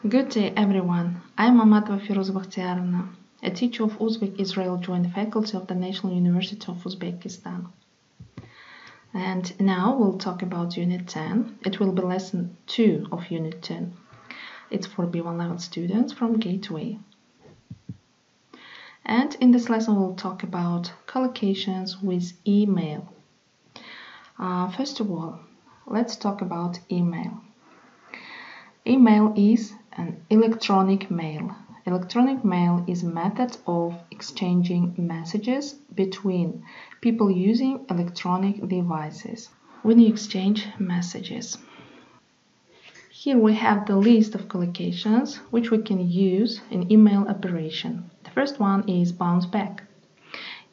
Good day everyone, I'm Mamaatova F.B, a teacher of Uzbek Israel Joint Faculty of the National University of Uzbekistan. And now we'll talk about Unit 10. It will be lesson 2 of Unit 10. It's for B1 level students from Gateway. And in this lesson we'll talk about collocations with email. First of all, let's talk about email. Email is an electronic mail. Electronic mail is a method of exchanging messages between people using electronic devices. When you exchange messages. Here we have the list of collocations which we can use in email operation. The first one is bounce back.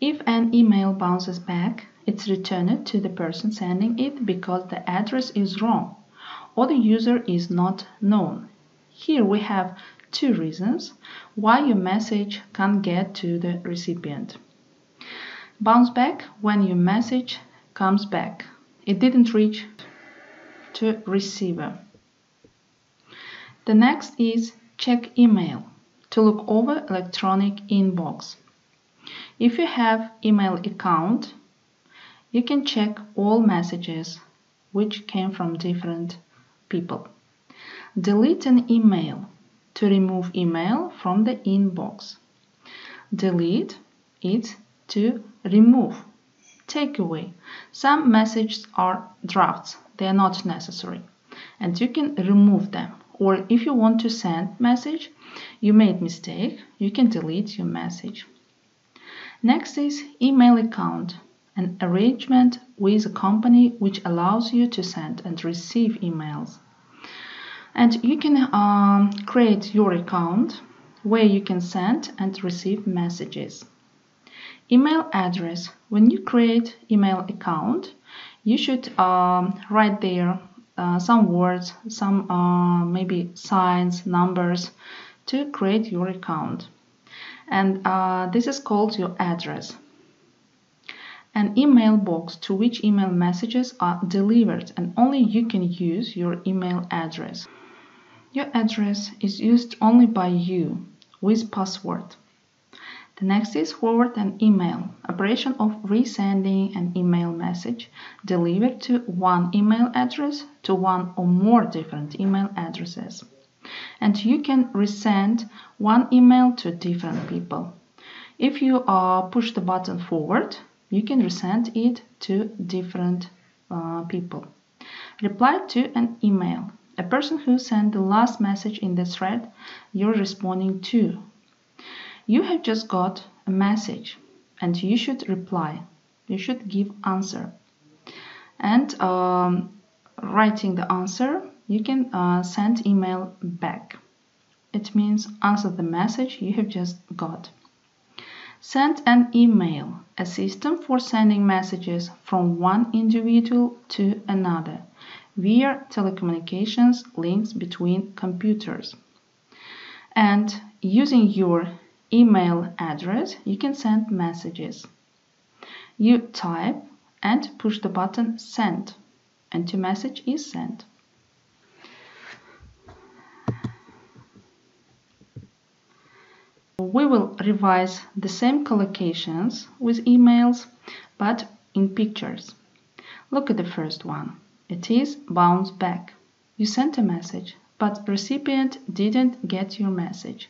If an email bounces back, it's returned to the person sending it because the address is wrong or the user is not known. Here we have two reasons why your message can't get to the recipient. Bounce back when your message comes back. It didn't reach to receiver. The next is check email, to look over electronic inbox. If you have email account, you can check all messages which came from different people. Delete an email, to remove email from the inbox. Delete it to remove, take away. Some messages are drafts, they are not necessary, and you can remove them. Or if you want to send message, you made mistake, you can delete your message. Next is email account, an arrangement with a company which allows you to send and receive emails. And you can create your account where you can send and receive messages. Email address. When you create email account, you should write there some words, some maybe signs, numbers to create your account. And this is called your address. An email box to which email messages are delivered, and only you can use your email address. Your address is used only by you with password. The next is forward an email, operation of resending an email message delivered to one email address to one or more different email addresses. And you can resend one email to different people. If you push the button forward, you can resend it to different people. Reply to an email. A person who sent the last message in the thread you're responding to. You have just got a message and you should reply. You should give answer. And writing the answer, you can send email back. It means answer the message you have just got. Send an email, a system for sending messages from one individual to another via telecommunications links between computers. And using your email address, you can send messages. You type and push the button send, and your message is sent. We will revise the same collocations with emails, but in pictures. Look at the first one. It is bounce back. You sent a message, but the recipient didn't get your message.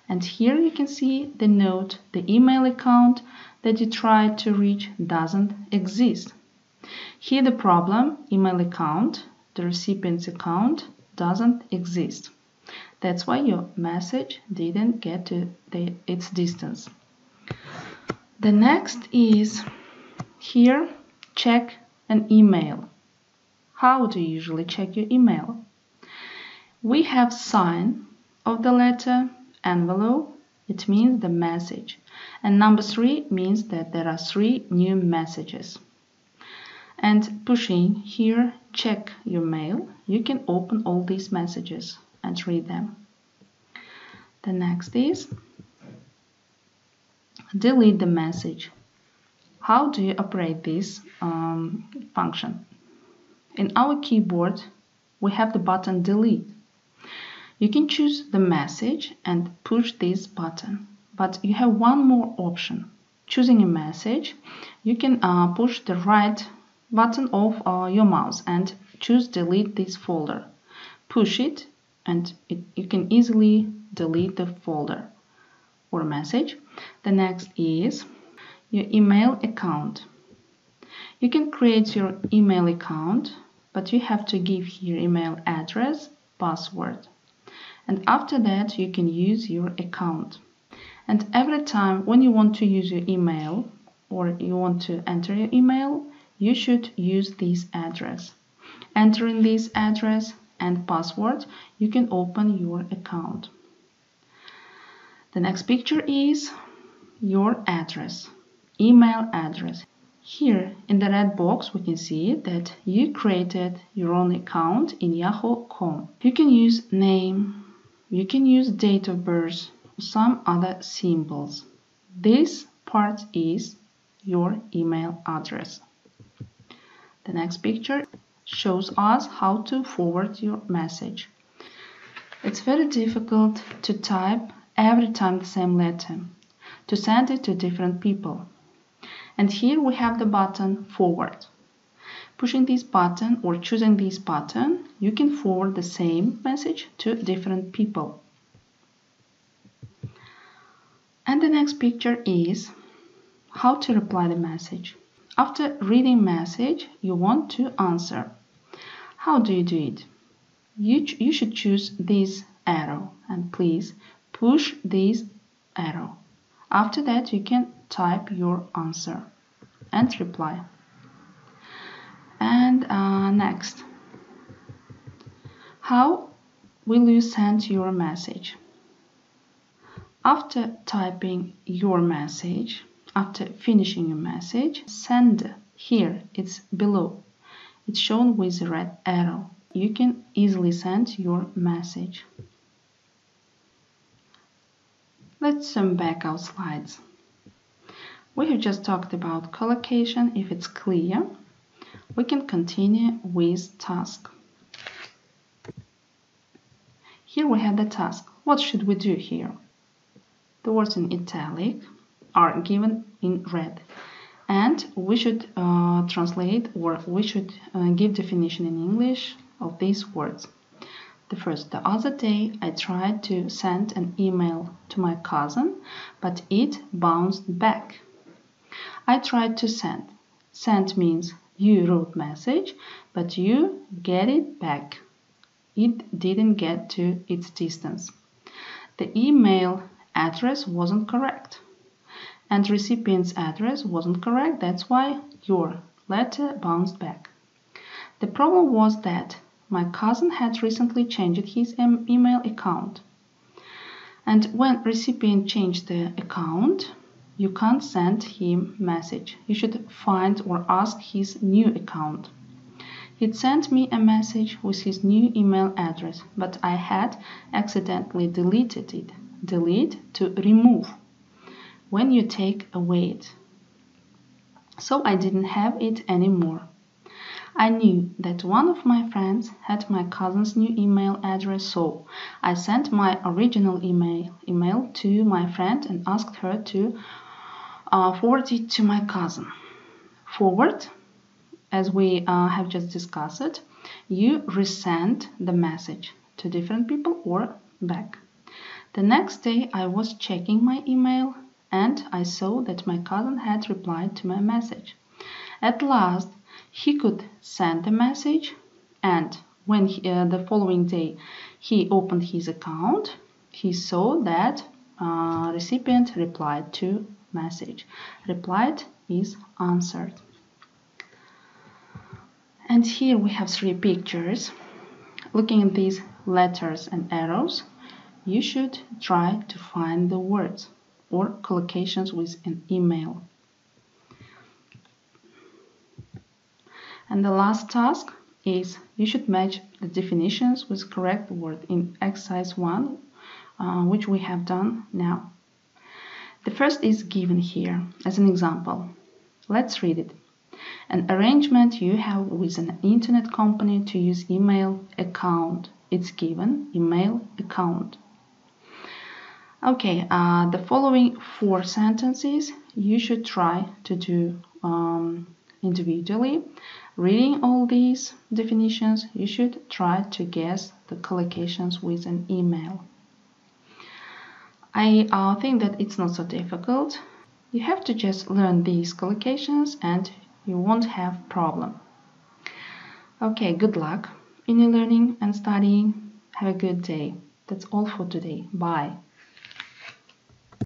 And here you can see the note, the email account that you tried to reach doesn't exist. Here the problem, email account, the recipient's account doesn't exist. That's why your message didn't get to its distance. The next is here, check an email. How do you usually check your email? We have sign of the letter, envelope, it means the message. And number 3 means that there are 3 new messages. And pushing here, check your mail, you can open all these messages and read them. The next is delete the message. How do you operate this function? In our keyboard, we have the button delete. You can choose the message and push this button, but you have one more option. Choosing a message, you can push the right button of your mouse and choose delete this folder. Push it and you can easily delete the folder or message. The next is your email account. You can create your email account, but you have to give here email address, password. And after that you can use your account. And every time when you want to use your email or you want to enter your email, you should use this address. Entering this address and password, you can open your account. The next picture is your address, email address. Here in the red box we can see that you created your own account in yahoo.com. You can use name, you can use date of birth, some other symbols. This part is your email address. The next picture shows us how to forward your message. It's very difficult to type every time the same letter, to send it to different people. And here we have the button forward. Pushing this button or choosing this button, you can forward the same message to different people. And the next picture is how to reply the message. After reading message, you want to answer. How do you do it? You should choose this arrow and please push this arrow. After that, you can type your answer and reply. And next, how will you send your message? After typing your message, after finishing your message, send. Here it's below. It's shown with a red arrow. You can easily send your message. Let's sum back our slides. We have just talked about collocation. If it's clear, we can continue with task. Here we have the task. What should we do here? The words in italic are given in red, and we should translate, or we should give definition in English of these words. The first, the other day I tried to send an email to my cousin, but it bounced back. I tried to send. Send means you wrote message, but you get it back. It didn't get to its distance. The email address wasn't correct, and recipient's address wasn't correct. That's why your letter bounced back. The problem was that my cousin had recently changed his email account, and when recipient changed the account, you can't send him message. You should find or ask his new account. He'd sent me a message with his new email address, but I had accidentally deleted it. Delete, to remove, when you take away it. So I didn't have it anymore. I knew that one of my friends had my cousin's new email address, so I sent my original email to my friend and asked her to forward it to my cousin. Forward, as we have just discussed it, you resend the message to different people or back. The next day I was checking my email and I saw that my cousin had replied to my message. At last he could send the message, and when the following day he opened his account, he saw that recipient replied to message. Replied is answered. And here we have 3 pictures. Looking at these letters and arrows, you should try to find the words or collocations with an email. And the last task is you should match the definitions with correct word in exercise 1, which we have done now. The first is given here as an example. Let's read it. An arrangement you have with an internet company to use email account It's given email account. Okay, the following 4 sentences you should try to do individually. Reading all these definitions, you should try to guess the collocations with an email. I think that it's not so difficult. You have to just learn these collocations and you won't have problem. Okay, good luck in your learning and studying. Have a good day. That's all for today. Bye.